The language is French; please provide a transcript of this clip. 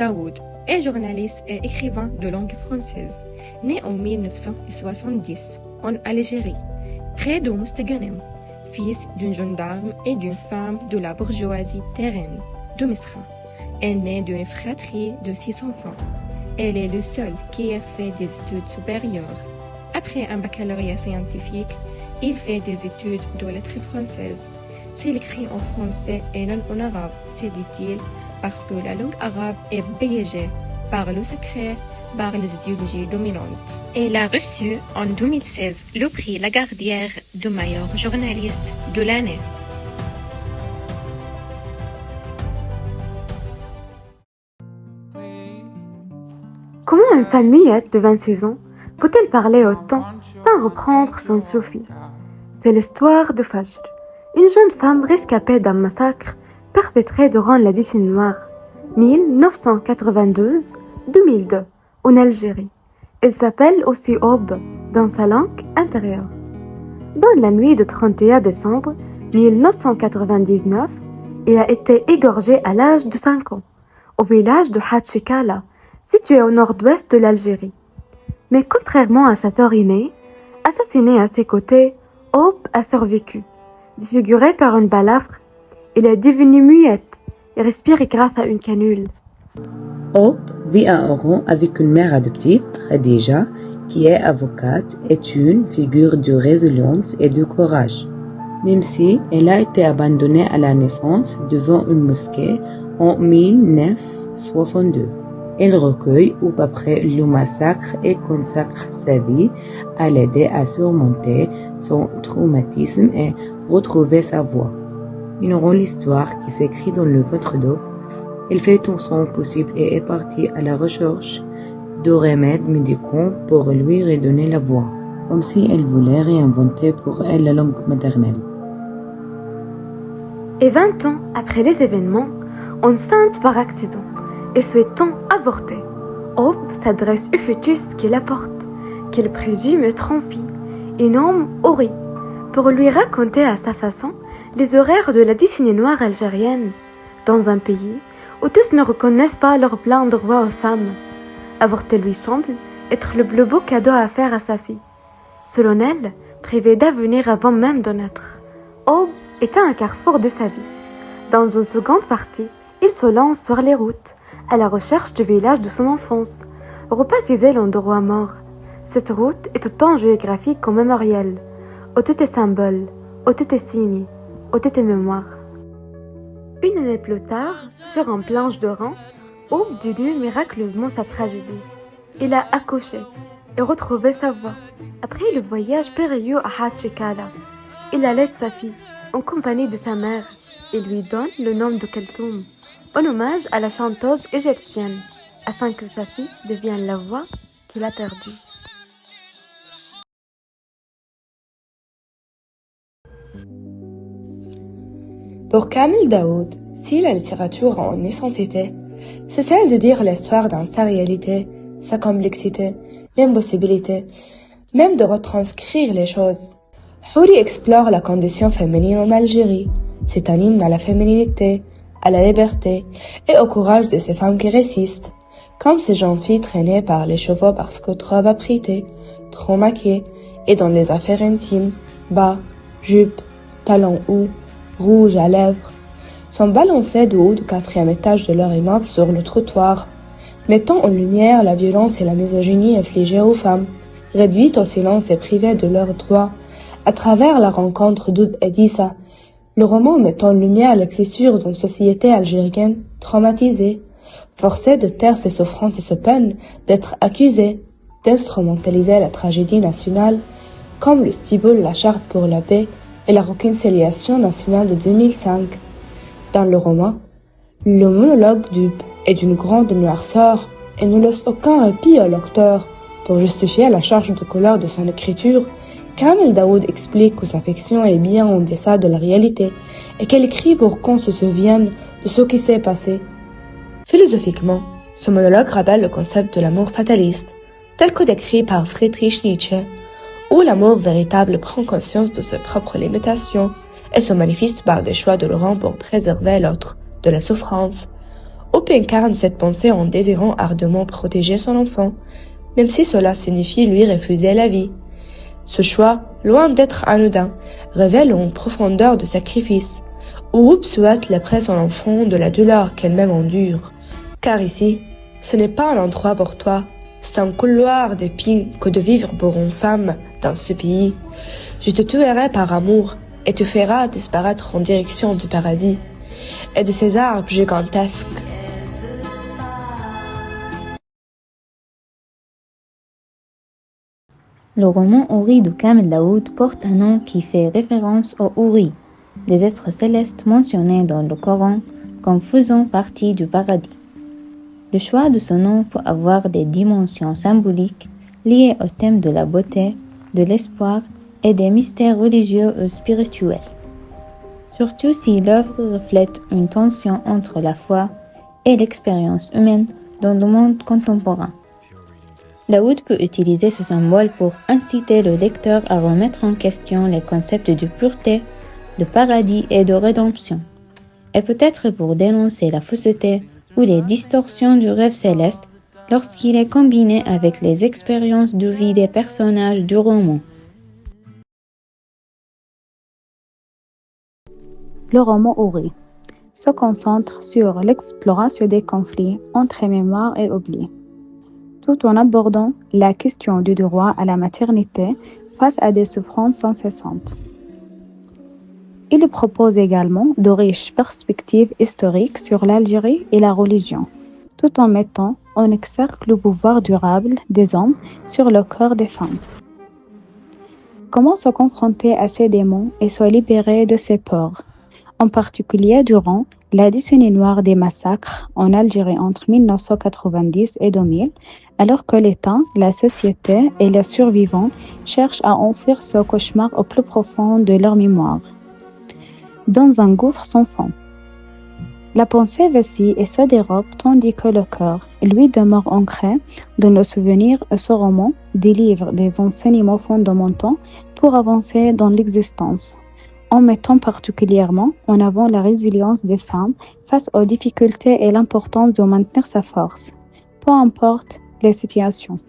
Daoud est journaliste et écrivain de langue française, né en 1970 en Algérie, près de Mostaganem, fils d'un gendarme et d'une femme de la bourgeoisie terrienne de Misra, est né d'une fratrie de 6 enfants. Elle est le seul qui a fait des études supérieures. Après un baccalauréat scientifique, il fait des études de lettres françaises. S'il écrit en français et non en arabe, c'est dit-il, parce que la langue arabe est piégée par le secret, par les idéologies dominantes. Elle a reçu en 2016 le prix Lagardière de meilleur journaliste de l'année. Comment une femme muette de 26 ans peut-elle parler autant sans reprendre son souffle? C'est l'histoire de Fajr, une jeune femme rescapée d'un massacre perpétré durant la décennie noire 1992-2002 en Algérie. Elle s'appelle aussi Aube dans sa langue intérieure. Dans la nuit du 31 décembre 1999, elle a été égorgée à l'âge de 5 ans au village de Hatchikala, situé au nord-ouest de l'Algérie. Mais contrairement à sa sœur aînée, assassinée à ses côtés, Aube a survécu. Défigurée par une balafre, elle est devenue muette et respire grâce à une canule. Aube vit à Oran avec une mère adoptive, Khadija, qui est avocate et une figure de résilience et de courage. Même si elle a été abandonnée à la naissance devant une mosquée en 1962. Elle recueille Aube après le massacre et consacre sa vie à l'aider à surmonter son traumatisme et retrouver sa voix. Ignorant l'histoire qui s'écrit dans le ventre d'Aube, elle fait tout son possible et est partie à la recherche de remèdes médicaux pour lui redonner la voix, comme si elle voulait réinventer pour elle la langue maternelle. Et 20 ans après les événements, enceinte par accident et souhaitant avorter, Aube s'adresse au fœtus qui la porte, qu'elle présume être en fille, et nomme Ori, pour lui raconter à sa façon les horaires de la décennie noire algérienne, dans un pays où tous ne reconnaissent pas leur plein droit aux femmes. Avorter lui semble être le plus beau cadeau à faire à sa fille. Selon elle, privée d'avenir avant même de naître, Aube est à un carrefour de sa vie. Dans une seconde partie, il se lance sur les routes, à la recherche du village de son enfance, rebaptisé l'endroit mort. Cette route est autant géographique qu'au mémoriel, où tout est symbole, où tout est signe, où tout est mémoire. Une année plus tard, sur un planche de rang, Aube dilue miraculeusement sa tragédie. Il a accouché et retrouvé sa voix. Après le voyage périlleux à Hatchikala, il allait sa fille, en compagnie de sa mère, et lui donne le nom de Kaltoum, en hommage à la chanteuse égyptienne, afin que sa fille devienne la voix qu'il a perdue. Pour Kamel Daoud, si la littérature a une essentialité, c'est celle de dire l'histoire dans sa réalité, sa complexité, l'impossibilité, même de retranscrire les choses. Houri explore la condition féminine en Algérie, c'est un hymne à la féminité, à la liberté et au courage de ces femmes qui résistent, comme ces jeunes filles traînées par les chevaux parce que trop apprêtées, trop maquillées et dans les affaires intimes, bas, jupes, talons hauts, rouges à lèvres, sont balancées du haut du 4e étage de leur immeuble sur le trottoir, mettant en lumière la violence et la misogynie infligées aux femmes, réduites au silence et privées de leurs droits, à travers la rencontre d'Aube et d'Issa, le roman met en lumière les blessures d'une société algérienne traumatisée, forcée de taire ses souffrances et ses peines, d'être accusée, d'instrumentaliser la tragédie nationale, comme le stipule la Charte pour la paix et la réconciliation nationale de 2005. Dans le roman, le monologue d'Aube est d'une grande noirceur et ne laisse aucun répit au lecteur. Pour justifier la charge de couleur de son écriture, Kamel Daoud explique que sa fiction est bien en deçà de la réalité et qu'elle écrit pour qu'on se souvienne de ce qui s'est passé. Philosophiquement, ce monologue rappelle le concept de l'amour fataliste, tel que décrit par Friedrich Nietzsche, où l'amour véritable prend conscience de ses propres limitations et se manifeste par des choix de Laurent pour préserver l'autre de la souffrance, Hope incarne cette pensée en désirant ardemment protéger son enfant, même si cela signifie lui refuser la vie. Ce choix, loin d'être anodin, révèle une profondeur de sacrifice, où Hope souhaite léparer son enfant de la douleur qu'elle-même endure. Car ici, ce n'est pas un endroit pour toi, c'est un couloir d'épines que de vivre pour une femme dans ce pays. Je te tuerai par amour et te ferai disparaître en direction du paradis et de ces arbres gigantesques. Le roman Houri de Kamel Daoud porte un nom qui fait référence aux Houri, des êtres célestes mentionnés dans le Coran comme faisant partie du paradis. Le choix de ce nom peut avoir des dimensions symboliques liées au thème de la beauté, de l'espoir et des mystères religieux ou spirituels. Surtout si l'œuvre reflète une tension entre la foi et l'expérience humaine dans le monde contemporain. Daoud peut utiliser ce symbole pour inciter le lecteur à remettre en question les concepts de pureté, de paradis et de rédemption, et peut-être pour dénoncer la fausseté ou les distorsions du rêve céleste lorsqu'il est combiné avec les expériences de vie des personnages du roman. Le roman Houri se concentre sur l'exploration des conflits entre mémoire et oubli, tout en abordant la question du droit à la maternité face à des souffrances incessantes. Il propose également de riches perspectives historiques sur l'Algérie et la religion, tout en mettant en exergue le pouvoir durable des hommes sur le corps des femmes. Comment se confronter à ces démons et se libérer de ces peurs, en particulier durant la décennie noire des massacres en Algérie entre 1990 et 2000, alors que l'État, la société et les survivants cherchent à enfuir ce cauchemar au plus profond de leur mémoire, dans un gouffre sans fond. La pensée vacille et se dérobe tandis que le cœur, lui, demeure ancré dans le souvenir. Ce roman délivre des enseignements fondamentaux pour avancer dans l'existence, en mettant particulièrement en avant la résilience des femmes face aux difficultés et l'importance de maintenir sa force, peu importe les situations.